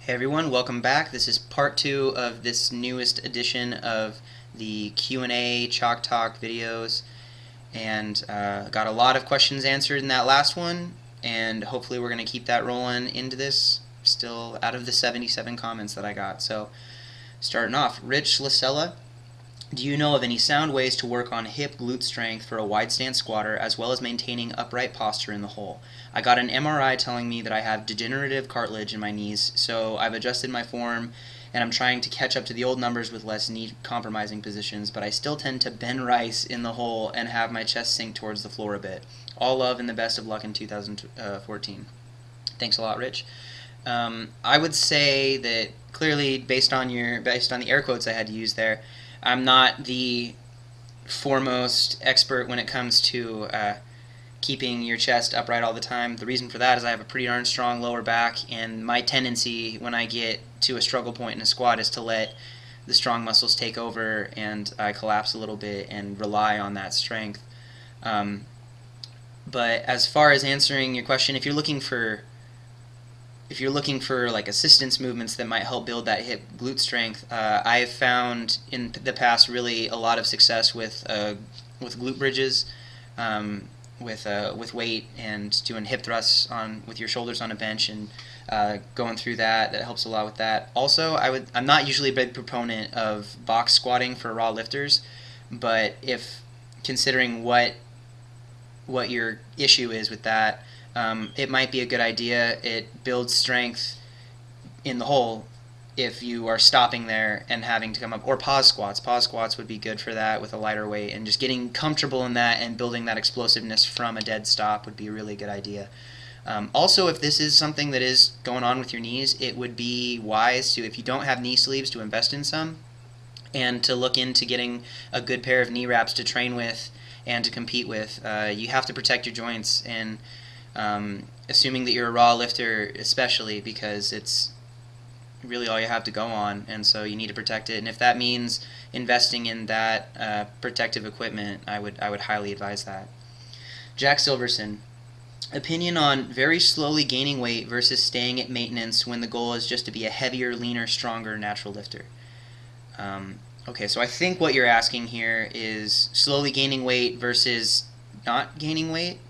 Hey everyone, welcome back. This is part 2 of this newest edition of the Q&A Chalk Talk videos, and got a lot of questions answered in that last one, and hopefully we're going to keep that rolling into this, still out of the 77 comments that I got. So starting off, Rich Laucella, do you know of any sound ways to work on hip glute strength for a wide stance squatter as well as maintaining upright posture in the hole? I got an MRI telling me that I have degenerative cartilage in my knees, so I've adjusted my form and I'm trying to catch up to the old numbers with less knee compromising positions, but I still tend to bend rice in the hole and have my chest sink towards the floor a bit. All love and the best of luck in 2014. Thanks a lot, Rich. I would say that clearly, based on the air quotes I had to use there, I'm not the foremost expert when it comes to keeping your chest upright all the time. The reason for that is I have a pretty darn strong lower back, and my tendency when I get to a struggle point in a squat is to let the strong muscles take over and I collapse a little bit and rely on that strength. But as far as answering your question, if you're looking for like assistance movements that might help build that hip glute strength, I've found in the past really a lot of success with glute bridges, with weight and doing hip thrusts with your shoulders on a bench and going through that. That helps a lot with that. Also, I'm not usually a big proponent of box squatting for raw lifters, but if considering what your issue is with that, it might be a good idea. It builds strength in the hole if you are stopping there and having to come up. Or pause squats. Pause squats would be good for that with a lighter weight, and just getting comfortable in that and building that explosiveness from a dead stop would be a really good idea. Also, if this is something that is going on with your knees, it would be wise to, if you don't have knee sleeves, to invest in some and to look into getting a good pair of knee wraps to train with and to compete with. You have to protect your joints, and assuming that you're a raw lifter especially, because it's really all you have to go on, and so you need to protect it. And if that means investing in that protective equipment, I would highly advise that. Jack Silverson, opinion on very slowly gaining weight versus staying at maintenance when the goal is just to be a heavier, leaner, stronger natural lifter. Okay, so I think what you're asking here is slowly gaining weight versus not gaining weight.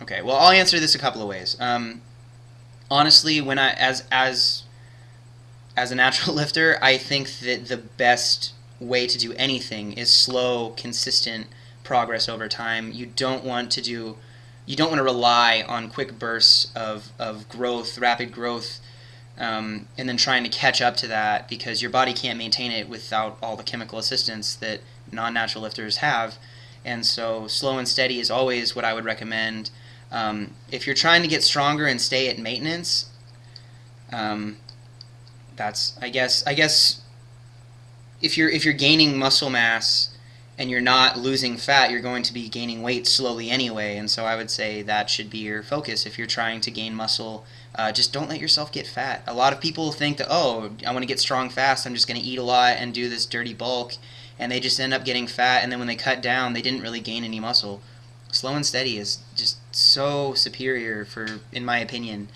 Okay, well, I'll answer this a couple of ways. Honestly, when as a natural lifter, I think that the best way to do anything is slow, consistent progress over time. You don't want to rely on quick bursts of growth, rapid growth, and then trying to catch up to that, because your body can't maintain it without all the chemical assistance that non-natural lifters have. And so slow and steady is always what I would recommend. If you're trying to get stronger and stay at maintenance, that's I guess if you're gaining muscle mass and you're not losing fat, you're going to be gaining weight slowly anyway. And so I would say that should be your focus. If you're trying to gain muscle, just don't let yourself get fat. A lot of people think that, oh, I want to get strong fast, I'm just going to eat a lot and do this dirty bulk, and they just end up getting fat, and then when they cut down, they didn't really gain any muscle. Slow and steady is just so superior, in my opinion.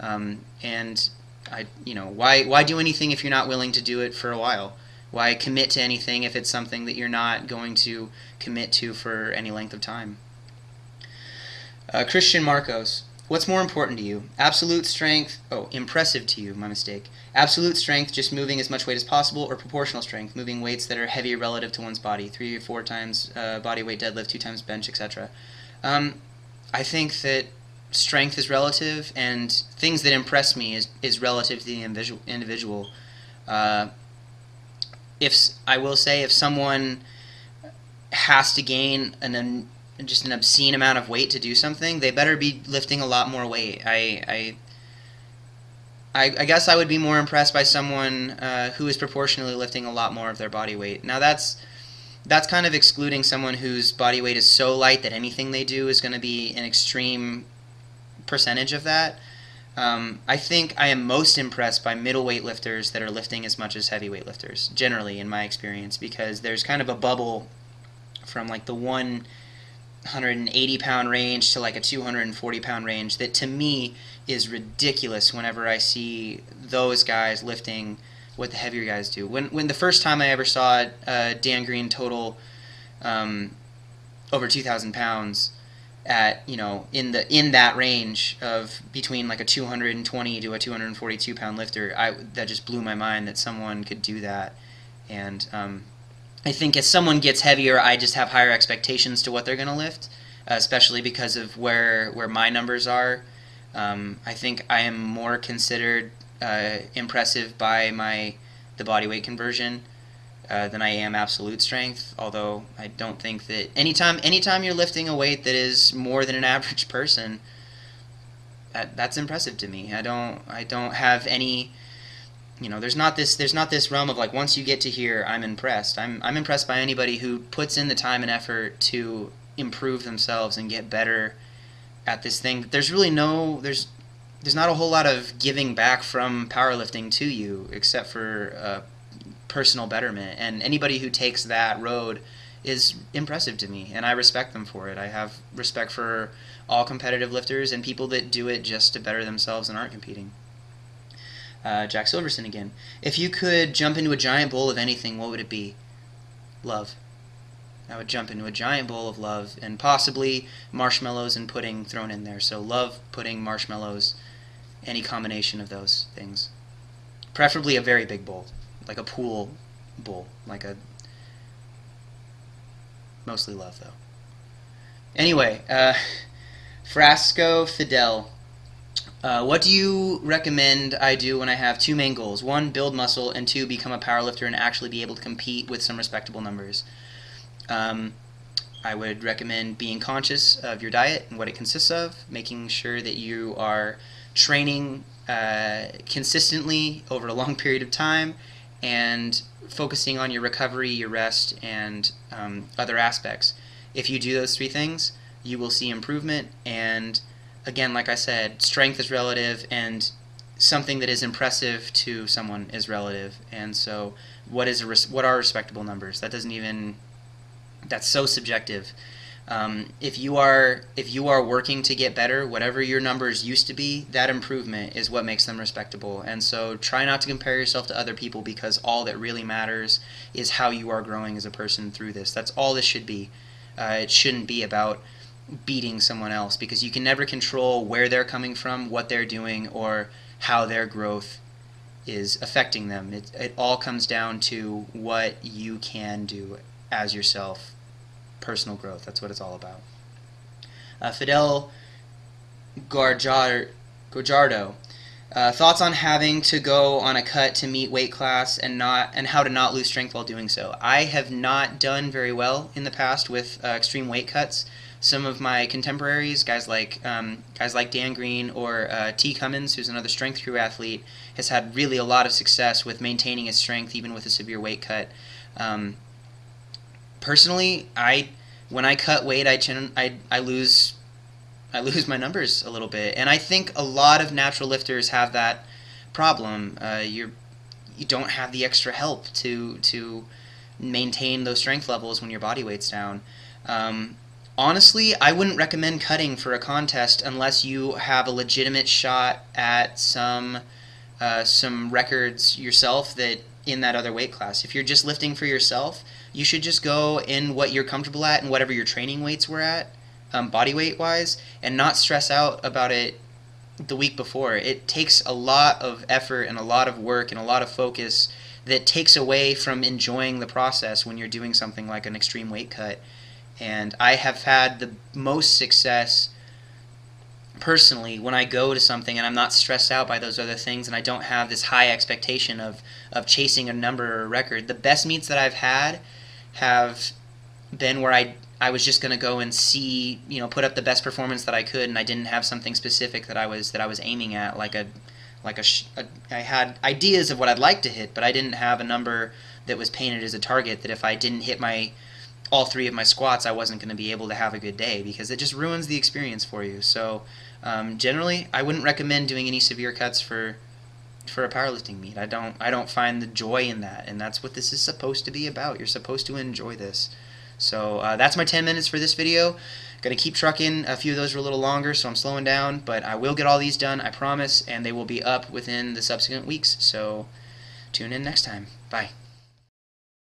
And why do anything if you're not willing to do it for a while? Why commit to anything if it's something that you're not going to commit to for any length of time? Christian Marcos, what's more important to you? Absolute strength, impressive to you, my mistake. Absolute strength, just moving as much weight as possible, or proportional strength, moving weights that are heavier relative to one's body, 3 or 4 times body weight deadlift, 2 times bench, etc. I think that strength is relative, and things that impress me is relative to the individual. If someone has to gain just an obscene amount of weight to do something, they better be lifting a lot more weight. I guess I would be more impressed by someone who is proportionally lifting a lot more of their body weight. Now that's kind of excluding someone whose body weight is so light that anything they do is going to be an extreme percentage of that. I think I am most impressed by middleweight lifters that are lifting as much as heavyweight lifters, generally in my experience, because there's kind of a bubble from like the one 180 pound range to like a 240 pound range that to me is ridiculous whenever I see those guys lifting what the heavier guys do. When the first time I ever saw Dan Green total over 2,000 pounds at, you know, in that range of between like a 220 to a 242 pound lifter, that just blew my mind that someone could do that. And I think as someone gets heavier, I just have higher expectations to what they're going to lift, especially because of where my numbers are. I think I am more considered impressive by the body weight conversion than I am absolute strength. Although I don't think that anytime you're lifting a weight that is more than an average person, that's impressive to me. I don't have any. You know, there's not this realm of like once you get to here, I'm impressed. I'm impressed by anybody who puts in the time and effort to improve themselves and get better at this thing. There's not a whole lot of giving back from powerlifting to you except for personal betterment. And anybody who takes that road is impressive to me, and I respect them for it. I have respect for all competitive lifters and people that do it just to better themselves and aren't competing. Jack Silverson again. If you could jump into a giant bowl of anything, what would it be? Love. I would jump into a giant bowl of love, and possibly marshmallows and pudding thrown in there. So love, pudding, marshmallows, any combination of those things. Preferably a very big bowl, like a pool bowl, mostly love though. Anyway, Frasco Fidel. What do you recommend I do when I have two main goals? One, build muscle, and two, become a powerlifter and actually be able to compete with some respectable numbers. I would recommend being conscious of your diet and what it consists of, making sure that you are training consistently over a long period of time, and focusing on your recovery, your rest, and other aspects. If you do those three things, you will see improvement. And again, like I said, strength is relative, and something that is impressive to someone is relative. And so, what are respectable numbers? That's so subjective. If you are working to get better, whatever your numbers used to be, that improvement is what makes them respectable. And so, try not to compare yourself to other people, because all that really matters is how you are growing as a person through this. That's all this should be. It shouldn't be about beating someone else, because you can never control where they're coming from, what they're doing, or how their growth is affecting them. It all comes down to what you can do as yourself. Personal growth, that's what it's all about. Fidel Guajardo. Thoughts on having to go on a cut to meet weight class and how to not lose strength while doing so. I have not done very well in the past with extreme weight cuts. Some of my contemporaries, guys like Dan Green or T. Cummins, who's another strength crew athlete, has had really a lot of success with maintaining his strength even with a severe weight cut. Personally, when I cut weight, I lose my numbers a little bit, and I think a lot of natural lifters have that problem. You don't have the extra help to maintain those strength levels when your body weight's down. Honestly, I wouldn't recommend cutting for a contest unless you have a legitimate shot at some records yourself that in that other weight class. If you're just lifting for yourself, you should just go in what you're comfortable at and whatever your training weights were at, body weight wise, and not stress out about it the week before. It takes a lot of effort and a lot of work and a lot of focus that takes away from enjoying the process when you're doing something like an extreme weight cut. And I have had the most success personally when I go to something and I'm not stressed out by those other things, and I don't have this high expectation of chasing a number or a record. The best meets that I've had have been where I was just going to go and see, put up the best performance that I could, and I didn't have something specific that I was aiming at, I had ideas of what I'd like to hit, but I didn't have a number that was painted as a target that if I didn't hit all three of my squats, I wasn't going to be able to have a good day, because it just ruins the experience for you. So generally, I wouldn't recommend doing any severe cuts for a powerlifting meet. I don't find the joy in that, and that's what this is supposed to be about. You're supposed to enjoy this. So that's my 10 minutes for this video. Going to keep trucking. A few of those were a little longer, so I'm slowing down, but I will get all these done, I promise, and they will be up within the subsequent weeks. So tune in next time. Bye.